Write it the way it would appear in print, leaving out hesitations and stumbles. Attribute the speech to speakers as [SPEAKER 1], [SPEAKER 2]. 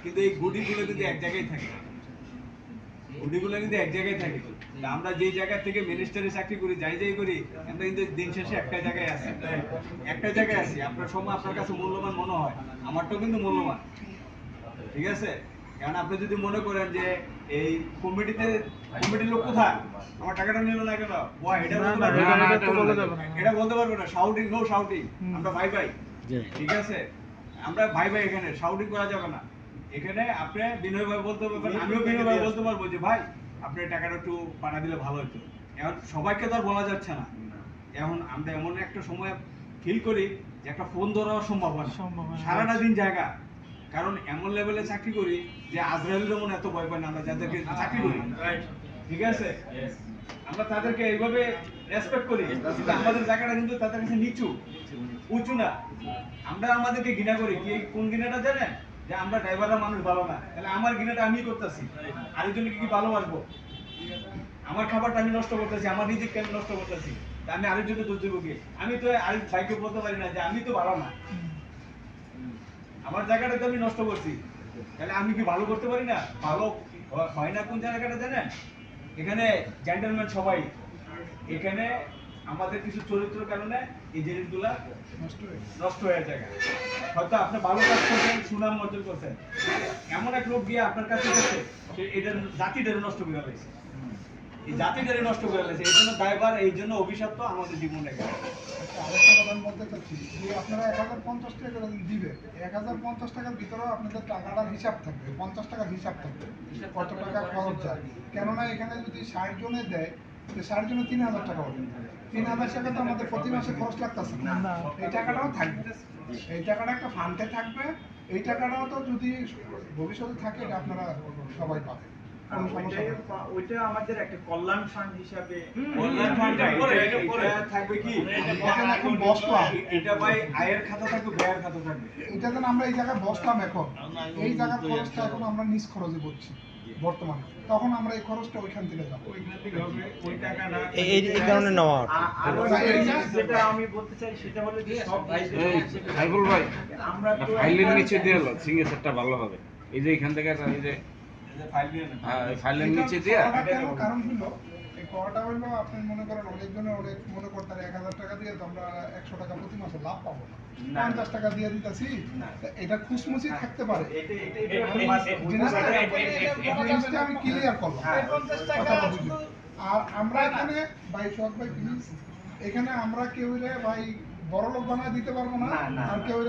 [SPEAKER 1] কিন্তু এই গুটিগুলো কিন্তু এক জায়গায় থাকে, গুটিগুলো কিন্তু এক জায়গায় থাকে। আমরা যে জায়গা থেকে মিনিস্টারি চাকরি করি, যাই করি, আমরা কিন্তু দিন শেষে একটা জায়গায় আছি, একটা জায়গায় আছি। আপনার সময় আপনার কাছে মূল্যবান মনে হয়, আমারটাও কিন্তু মূল্যবান, ঠিক আছে? কারণ আপনি যদি মনে করেন যে এই কমিটির লোক কোথায়, আমার টাকাটা নিল না কেন, এটা বলতে পারবো না। শাউটিং, নো শাউটিং, আমরা ভাই ভাই, ঠিক আছে? আমরা ভাই ভাই, এখানে শাউটিং করা যাবে না। এখানে আপনি বিনয়ভাবে বলতে পারবেন, আমিও বিনয়ভাবে বলতে পারবো যে ভাই আপনি টাকাটা একটু পাঠা দিলে ভালো হতো। এখন সবাইকে তো আর বলা যাচ্ছে না। এখন আমরা এমন একটা সময় ফিল করি যে একটা ফোন ধরাও সম্ভব হয় সারাটা দিন জায়গা। কারণ এমন লেভেলে চাকরি করি যে আজরাইলের মনে এত ভয় পায় না আমরা যাদেরকে চাকরি করি, ঠিক আছে? আমরা তাদেরকে এইভাবে রেসপেক্ট করি, কিন্তু আমাদের জায়গাটা কিন্তু তাদের কাছে নিচু, উঁচু না। আমরা আমাদেরকে ঘৃণা করি। কি কোন ঘৃণাটা জানেন? যে আমরা ড্রাইভাররা মানুষ ভালো না, তাহলে আমার ঘৃণাটা আমি করতেছি, আরেকজনকে কি ভালোবাসবো? আমার খাবারটা আমি নষ্ট করতেছি, আমার রিজিকটা আমি নষ্ট করতেছি, তা আমি আরেকজনের দোষ দেবো কি? আমি তো আরেক ভাইকে বলতে পারি না যে আমি তো ভালো না, আমার জায়গাটা তো আমি নষ্ট করছি, তাহলে আমি কি ভালো করতে পারি না? ভালো হয় না কোন জায়গাটা জানেন? এখানে জেন্টলম্যান সবাই, এখানে আমাদের কিছু চরিত্রের কারণে এই জিনিসগুলা নষ্ট হয়ে যায়। হয়তো আপনি ভালো কাজ করছেন, সুনাম অর্জন করছেন, এমন এক লোক গিয়ে আপনার কাছে গেছে, সে এটার জাতিটারে নষ্ট করে ফেলেছে, এই জাতিটারে নষ্ট করে ফেলেছে। এই জন্য দায়ভার, এই জন্য অভিশাপ তো আমাদের জীবনে গেছে।
[SPEAKER 2] আরেকটা কথা আমি বলতে চাচ্ছি যে আপনারা 1050 টাকা দিবেন, 1050 টাকার ভিতরেও আপনাদের টাকাটার হিসাব থাকবে, 50 টাকার হিসাব থাকবে কত টাকা খরচ যায়। কেননা এখানে যদি 60 জনে দেয়, তো 60 জনে 3000 টাকা হবে। 3000 টাকা তো আমাদের প্রতি মাসে খরচ লাগতেছে না, এই টাকাটাও থাকবে, এই টাকাটা একটা ফান্ডে থাকবে। এই টাকাটাও তো যদি ভবিষ্যতে থাকে, এটা আপনারা সবাই পাবেন।
[SPEAKER 1] ওইটা আমাদের একটা কল্যাণ ফান্ড হিসাবে, কল্যাণ ফান্ডটা এটা থাকবে কি,
[SPEAKER 2] এখন বসলাম,
[SPEAKER 1] এটা ভাই আয়ের খাতা থাকবে, ব্যয়ের খাতা থাকবে।
[SPEAKER 2] এটা যেন আমরা এই জায়গায় বসলাম, এখন এই জায়গার খরচটা এখন আমরা নিজ খরচে করছি বর্তমানে, তখন আমরা এই খরচটা ওইখান থেকে যাবো,
[SPEAKER 1] ওইখান থেকে হবে ওই টাকাটা।
[SPEAKER 3] এই কারণে নেওয়া
[SPEAKER 1] যেটা আমি বলতে চাই সেটা হলো যে সব
[SPEAKER 4] সাইফুল ভাই,
[SPEAKER 1] আমরা তো
[SPEAKER 4] ফাইলের নিচে দিয়ে এলো সিগনেচারটা ভালো হবে। এই যে এখান থেকে এই যে
[SPEAKER 1] ফাইল দিয়ে না,
[SPEAKER 4] ফাইলের নিচে দিয়ে
[SPEAKER 2] কারণ হলো এই কটা হলো আপনি মনে করেন অনেকজনে অনেক মনে করতে 1000 টাকা দিয়ে তো আমরা 100 টাকা প্রতি মাসে লাভ পাবো না, 50 টাকা দিয়ে দিতেছি, এটা খুশমুশি থাকতে পারে। জিনিসটা আমি ক্লিয়ার করলাম। আর আমরা এখানে ভাই সোহাগ ভাই প্লিজ, এখানে আমরা কেউ ভাই বড় লোক বানায় দিতে পারবো না, আর কেউ